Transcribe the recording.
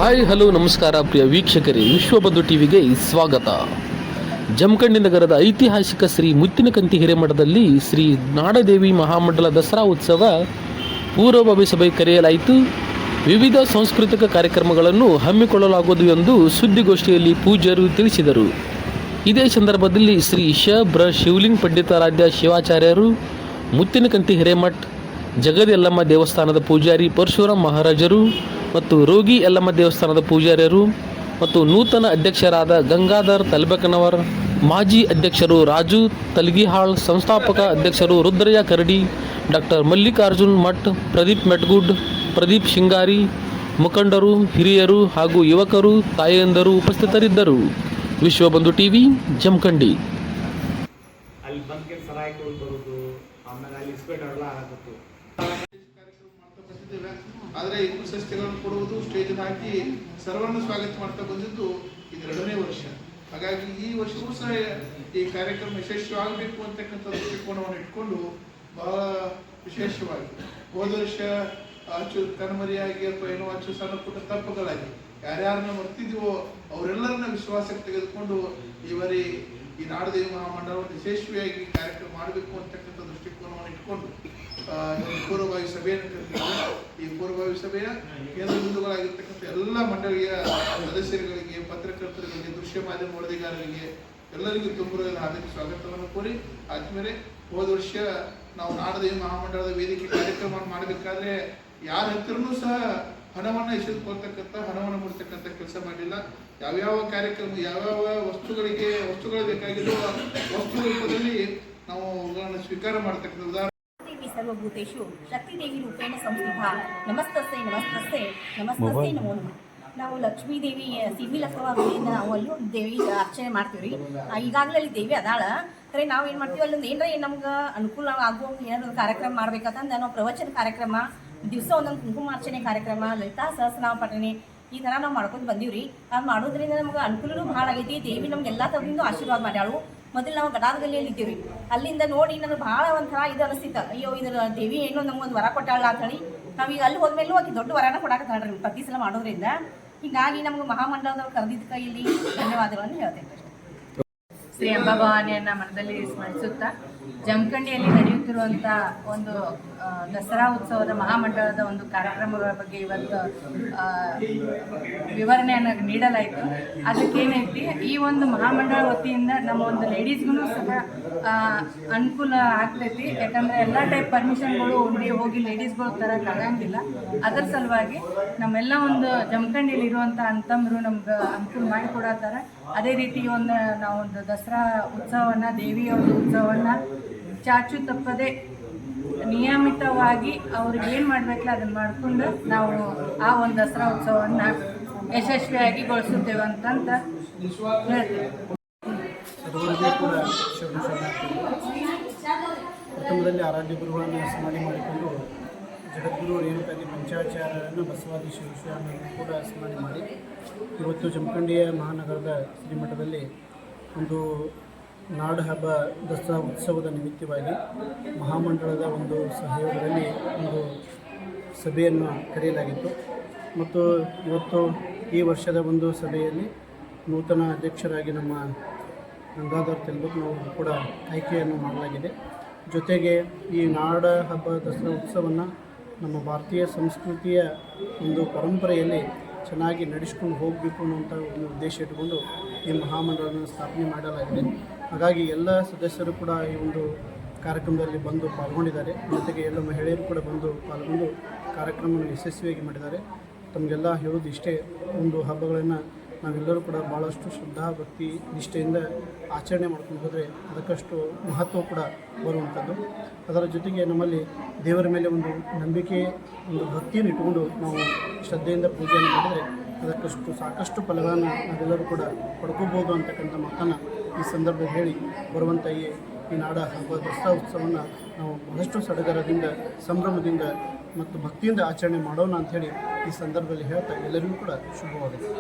Hi hello ನಮಸ್ಕಾರ ಪ್ರಿಯ ವೀಕ್ಷಕರೇ, ವಿಶ್ವಬಂಧು ಟಿವಿಗೆ ಸ್ವಾಗತ. ಜಮಖಂಡಿ ನಗರದ ಐತಿಹಾಸಿಕ ಶ್ರೀ ಮುತ್ತಿನಕಂತಿ ಹಿರೇಮಠದಲ್ಲಿ ಶ್ರೀ ನಾಡದೇವಿ ಮಹಾಮಂಡಲ ದಸರಾ ಉತ್ಸವ ಪೂರ್ವಭಾವಿ ಸಭೆ ಕರೆಯಲಾಯಿತು. ವಿವಿಧ ಸಾಂಸ್ಕೃತಿಕ ಕಾರ್ಯಕ್ರಮಗಳನ್ನು ಹಮ್ಮಿಕೊಳ್ಳಲಾಗುವುದು ಎಂದು ಸುದ್ದಿಗೋಷ್ಠಿಯಲ್ಲಿ ಪೂಜ್ಯರು ತಿಳಿಸಿದರು. ಇದೇ ಸಂದರ್ಭದಲ್ಲಿ ಶ್ರೀ ಶಿವಲಿಂಗ ಪಂಡಿತಾರಾಧ್ಯ ಶಿವಾಚಾರ್ಯರು, ಮುತ್ತಿನಕಂತಿ ಹಿರೇಮಠ, ಜಗದ ಯಲ್ಲಮ್ಮ ದೇವಸ್ಥಾನದ ಪೂಜಾರಿ ಪರಶುರಾಮ್ ಮಹಾರಾಜರು ಮತ್ತು ರೋಗಿ ಯಲ್ಲಮ್ಮ ದೇವಸ್ಥಾನದ ಪೂಜಾರಿಯರು ಮತ್ತು ನೂತನ ಅಧ್ಯಕ್ಷರಾದ ಗಂಗಾಧರ್ ತಲಬೇಕನವರ್, ಮಾಜಿ ಅಧ್ಯಕ್ಷರು ರಾಜು ತಲಗಿಹಾಳ್, ಸಂಸ್ಥಾಪಕ ಅಧ್ಯಕ್ಷರು ರುದ್ರಯ್ಯ ಕರಡಿ, ಡಾಕ್ಟರ್ ಮಲ್ಲಿಕಾರ್ಜುನ್ ಮಠ್, ಪ್ರದೀಪ್ ಮೆಟ್ಗುಡ್, ಪ್ರದೀಪ್ ಶಿಂಗಾರಿ, ಮುಖಂಡರು, ಹಿರಿಯರು ಹಾಗೂ ಯುವಕರು, ತಾಯಂದಿರು ಉಪಸ್ಥಿತರಿದ್ದರು. ವಿಶ್ವಬಂಧು ಟಿವಿ, ಜಮಖಂಡಿ. ಅಲ್ಲಿ ಬಂದ್ಕೆ ಸರಾಯಿ ಬರುದು, ಆಮೇಲೆ ಅಲ್ಲಿ ಇಸ್ಪೇಟ್ ಎಲ್ಲ ಆಗುತ್ತು. ಆದರೆ ಈ ಪ್ರಶಸ್ತಿಗಳನ್ನು ಕೊಡುವುದು, ಸ್ಟೇಜ್ ಹಾಕಿ ಸರ್ವವನ್ನು ಸ್ವಾಗತ ಮಾಡ್ತಾ ಬಂದಿದ್ದು ಇದು 2ನೇ ವರ್ಷ. ಹಾಗಾಗಿ ಈ ವರ್ಷವೂ ಸಹ ಈ ಕಾರ್ಯಕ್ರಮ ಯಶಸ್ವಿಯಾಗಬೇಕು ಅಂತಕ್ಕಂಥ ದೃಷ್ಟಿಕೋನವನ್ನು ಇಟ್ಕೊಂಡು ಬಹಳ ವಿಶೇಷವಾಗಿ ಹೋದ ವರ್ಷ ಅಚ್ಚು ಕಣ್ಮರಿಯಾಗಿ ಅಥವಾ ಏನೋ ಅಚ್ಚು ಸಣ್ಣ ಪುಟ್ಟ ತಪ್ಪುಗಳಾಗಿ ಯಾರ್ಯಾರನ್ನ ಮರ್ತಿದೀವೋ ಅವರೆಲ್ಲರನ್ನ ವಿಶ್ವಾಸಕ್ಕೆ ತೆಗೆದುಕೊಂಡು ಈ ನಾಡದೇವಿ ಮಹಾಮಂಡಲವನ್ನು ಯಶಸ್ವಿಯಾಗಿ ಕಾರ್ಯಕ್ರಮ ಮಾಡಬೇಕು ಅಂತಕ್ಕಂಥ ದೃಷ್ಟಿಕೋನವನ್ನು ಇಟ್ಕೊಂಡು ಪೂರ್ವಭಾವಿ ಸಭೆಯನ್ನು ಕರೆದಿದ್ದು. ಈ ಪೂರ್ವಭಾವಿ ಸಭೆಯ ಕೇಂದ್ರ ಬಿಂದುಗಳಾಗಿರ್ತಕ್ಕಂಥ ಎಲ್ಲ ಮಂಡಳಿಯ ಸದಸ್ಯರುಗಳಿಗೆ, ಪತ್ರಕರ್ತರುಗಳಿಗೆ, ದೃಶ್ಯ ಮಾಧ್ಯಮ ವರದಿಗಾರರಿಗೆ ಎಲ್ಲರಿಗೂ ತುಂಬುವುದರ ಹಾರ್ದಿಕ ಸ್ವಾಗತವನ್ನು ಕೋರಿ, ಆದ್ಮೇಲೆ ಹೋದ ವರ್ಷ ನಾವು ನಾಡದೇವಿ ಮಹಾಮಂಡಲದ ವೇದಿಕೆ ಕಾರ್ಯಕ್ರಮ ಮಾಡಬೇಕಾದ್ರೆ ಯಾರ ಹತ್ರನೂ ಸಹ ಹಣವನ್ನು ಎಸೆದುಕೊಳ್ತಕ್ಕಂಥ, ಹಣವನ್ನು ಮುಡ್ತಕ್ಕಂಥ ಕೆಲಸ ಮಾಡಲಿಲ್ಲ. ಯಾವ್ಯಾವ ಕಾರ್ಯಕ್ರಮ, ಯಾವ್ಯಾವ ವಸ್ತುಗಳು ಬೇಕಾಗಿರೋ ವಸ್ತು ರೂಪದಲ್ಲಿ ನಾವು ಅವುಗಳನ್ನು ಸ್ವೀಕಾರ ಮಾಡ್ತಕ್ಕಂಥ ಉದಾಹರಣೆ ಸರ್ವಭೂತೇಶು ಶಕ್ತಿದೇವಿ ರೂಪೇಣ ಸಂಸ್ಥಿತ ನಮಸ್ತಸ್ತೆ ನಮಸ್ತಸ್ತೆ ನಮಸ್ತಸ್ತೆ ನಮೋ ನಮಃ. ನಾವು ಲಕ್ಷ್ಮೀದೇವಿ ಸಿವಿಲಕವಾಗೋದ್ರಿಂದ ನಾವು ಅಲ್ಲಿ ದೇವಿ ಅರ್ಚನೆ ಮಾಡ್ತೀವಿ ರೀ. ಈಗಾಗಲೇ ಅಲ್ಲಿ ದೇವಿ ಅದಾಳ. ಖರೆ ನಾವು ಏನು ಮಾಡ್ತೀವಿ, ಅಲ್ಲೊಂದು ಏನರ ನಮ್ಗೆ ಅನುಕೂಲ ಆಗೋ ಏನಾದ್ರು ಕಾರ್ಯಕ್ರಮ ಮಾಡ್ಬೇಕಂತಂದ್ರೆ ನಾವು ಪ್ರವಚನ ಕಾರ್ಯಕ್ರಮ, ದಿವಸ ಒಂದೊಂದು ಕುಂಕುಮಾರ್ಚನೆ ಕಾರ್ಯಕ್ರಮ, ಲಲಿತಾ ಸಹಸ್ರನಾಮ ಪಠಣೆ, ಈ ಥರ ನಾವು ಮಾಡ್ಕೊಂಡು ಬಂದೀವಿ ರೀ. ಅದು ಮಾಡೋದ್ರಿಂದ ನಮ್ಗೆ ಅನುಕೂಲನೂ ಭಾಳ ಆಗೈತಿ. ದೇವಿ ನಮ್ಗೆ ಎಲ್ಲ ಥರದಿಂದ ಆಶೀರ್ವಾದ ಮಾಡ್ಯಾಳು. ಮೊದಲು ನಾವು ಗಡಾದಗಲ್ಲಿಯಲ್ಲಿ ಇದ್ದೀವಿ ರೀ. ಅಲ್ಲಿಂದ ನೋಡಿ ನನಗೆ ಭಾಳ ಒಂಥರ ಇದು ಅನಿಸ್ತಿತ್ತು, ಅಯ್ಯೋ ಇದರ ದೇವಿ ಏನೋ ನಮ್ಗೊಂದು ವರ ಕೊಟ್ಟಾಳ ಅಂತೇಳಿ. ನಾವೀಗ ಅಲ್ಲಿ ಹೋದ್ಮೇಲೂ ಆಕೆ ದೊಡ್ಡ ವರನ ಕೊಡಾಕತ್ತಾಳ್ರಿ ಪ್ರತಿ ಸಲ ಮಾಡೋದ್ರಿಂದ. ಹೀಗಾಗಿ ನಮ್ಗೆ ಮಹಾಮಂಡಲದವ್ರು ಕರೆದಿದ್ದ ಕೈಯಲ್ಲಿ ಧನ್ಯವಾದಗಳನ್ನು ಹೇಳ್ತೇನೆ. ಶ್ರೀ ಅಂಬಾಭವಾನಿಯನ್ನು ಮನದಲ್ಲಿ ಸ್ಮರಿಸುತ್ತಾ ಜಮಖಂಡಿಯಲ್ಲಿ ನಡೆಯುತ್ತಿರುವಂಥ ಒಂದು ದಸರಾ ಉತ್ಸವದ ಮಹಾಮಂಡಲದ ಒಂದು ಕಾರ್ಯಕ್ರಮಗಳ ಬಗ್ಗೆ ಇವತ್ತು ವಿವರಣೆಯನ್ನು ನೀಡಲಾಯಿತು. ಅದಕ್ಕೇನೈತಿ, ಈ ಒಂದು ಮಹಾಮಂಡಳ ವತಿಯಿಂದ ನಮ್ಮ ಒಂದು ಲೇಡೀಸ್ಗೂ ಸಹ ಅನುಕೂಲ ಆಗ್ತೈತಿ. ಯಾಕಂದರೆ ಎಲ್ಲ ಟೈಪ್ ಪರ್ಮಿಷನ್ಗಳು ಹೋಗಿ ಲೇಡೀಸ್ಗಳು ತರೋಕ್ಕಾಗಂಗಿಲ್ಲ. ಅದರ ಸಲುವಾಗಿ ನಮ್ಮೆಲ್ಲ ಒಂದು ಜಮಖಂಡಿಯಲ್ಲಿ ಇರುವಂಥ ಅಂತಂದರು ನಮ್ಗೆ ಅನುಕೂಲ ಮಾಡಿಕೊಡತ್ತಾರೆ. ಅದೇ ರೀತಿ ನಾವೊಂದು ದಸರಾ ಉತ್ಸವವನ್ನು, ದೇವಿಯ ಒಂದು ಉತ್ಸವವನ್ನು ಚಾಚು ತಪ್ಪದೆ ನಿಯಮಿತವಾಗಿ ಅವ್ರಿಗೆ ಏನು ಮಾಡಬೇಕಲ್ಲ ಅದನ್ನು ಮಾಡಿಕೊಂಡು ನಾವು ಆ ಒಂದು ದಸರಾ ಉತ್ಸವವನ್ನು ಯಶಸ್ವಿಯಾಗಿ ಗೊಳಿಸುತ್ತೇವೆ ಅಂತಂತ ಹೇಳ್ತೇವೆ. ಸರ್ವರಿಗೂ ಕೂಡ ಪ್ರಥಮದಲ್ಲಿ ಆರಾಧ್ಯ ಗುರುಗಳನ್ನು ಸ್ಮರಣೆ ಮಾಡಿಕೊಂಡು ಜಗದ್ಗುರು ರೇಣುಕಾದಿ ಪಂಚಾಚಾರ್ಯರನ್ನು ಬಸವಾದಿ ಶಿವಸ್ವಾಮಿಯನ್ನು ಕೂಡ ಸ್ಮರಣೆ ಮಾಡಿ ಇವತ್ತು ಜಮಖಂಡಿಯ ಮಹಾನಗರದ ಶ್ರೀಮಠದಲ್ಲಿ ಒಂದು ನಾಡ ಹಬ್ಬ ದಸರಾ ಉತ್ಸವದ ನಿಮಿತ್ತವಾಗಿ ಮಹಾಮಂಡಲದ ಒಂದು ಸಹಯೋಗದಲ್ಲಿ ಒಂದು ಸಭೆಯನ್ನು ಕರೆಯಲಾಗಿತ್ತು. ಮತ್ತು ಇವತ್ತು ಈ ವರ್ಷದ ಒಂದು ಸಭೆಯಲ್ಲಿ ನೂತನ ಅಧ್ಯಕ್ಷರಾಗಿ ನಮ್ಮ ಗಂಗಾಧರ್ ತಲಬೇಕನವರು ಕೂಡ ಆಯ್ಕೆಯನ್ನು ಮಾಡಲಾಗಿದೆ. ಜೊತೆಗೆ ಈ ನಾಡ ಹಬ್ಬ ದಸರಾ ಉತ್ಸವವನ್ನು ನಮ್ಮ ಭಾರತೀಯ ಸಂಸ್ಕೃತಿಯ ಒಂದು ಪರಂಪರೆಯಲ್ಲಿ ಚೆನ್ನಾಗಿ ನಡೆಸ್ಕೊಂಡು ಹೋಗಬೇಕು ಅನ್ನುವಂಥ ಒಂದು ಉದ್ದೇಶ ಇಟ್ಟುಕೊಂಡು ಈ ಮಹಾಮಂಡಲವನ್ನು ಸ್ಥಾಪನೆ ಮಾಡಲಾಗಿದೆ. ಹಾಗಾಗಿ ಎಲ್ಲ ಸದಸ್ಯರು ಕೂಡ ಈ ಒಂದು ಕಾರ್ಯಕ್ರಮದಲ್ಲಿ ಬಂದು ಪಾಲ್ಗೊಂಡಿದ್ದಾರೆ. ಜೊತೆಗೆ ಎಲ್ಲ ಮಹಿಳೆಯರು ಕೂಡ ಬಂದು ಪಾಲ್ಗೊಂಡು ಕಾರ್ಯಕ್ರಮವನ್ನು ಯಶಸ್ವಿಯಾಗಿ ಮಾಡಿದ್ದಾರೆ. ತಮಗೆಲ್ಲ ಹೇಳೋದು ಇಷ್ಟೇ, ಒಂದು ಹಬ್ಬಗಳನ್ನು ನಾವೆಲ್ಲರೂ ಕೂಡ ಭಾಳಷ್ಟು ಶ್ರದ್ಧಾ ಭಕ್ತಿ ನಿಷ್ಠೆಯಿಂದ ಆಚರಣೆ ಮಾಡ್ಕೊಂಡು ಹೋದರೆ ಅದಕ್ಕಷ್ಟು ಮಹತ್ವ ಕೂಡ ಬರುವಂಥದ್ದು. ಅದರ ಜೊತೆಗೆ ನಮ್ಮಲ್ಲಿ ದೇವರ ಮೇಲೆ ಒಂದು ನಂಬಿಕೆ, ಒಂದು ಭಕ್ತಿಯನ್ನು ಇಟ್ಟುಕೊಂಡು ನಾವು ಶ್ರದ್ಧೆಯಿಂದ ಪೂಜೆಯನ್ನು ಮಾಡಿದರೆ ಅದಕ್ಕಷ್ಟು ಸಾಕಷ್ಟು ಫಲಗಳನ್ನು ನಾವೆಲ್ಲರೂ ಕೂಡ ಪಡ್ಕೋಬೋದು ಅಂತಕ್ಕಂಥ ಮಾತನ್ನು ಈ ಸಂದರ್ಭದಲ್ಲಿ ಹೇಳಿ, ಬರುವಂಥ ಈ ನಾಡ ಹಬ್ಬ ದಸರಾ ಉತ್ಸವವನ್ನು ನಾವು ಬಹಳಷ್ಟು ಸಡಗರದಿಂದ, ಸಂಭ್ರಮದಿಂದ ಮತ್ತು ಭಕ್ತಿಯಿಂದ ಆಚರಣೆ ಮಾಡೋಣ ಅಂಥೇಳಿ ಈ ಸಂದರ್ಭದಲ್ಲಿ ಹೇಳ್ತಾ ಎಲ್ಲರಿಗೂ ಕೂಡ ಶುಭವಾಗುತ್ತೆ.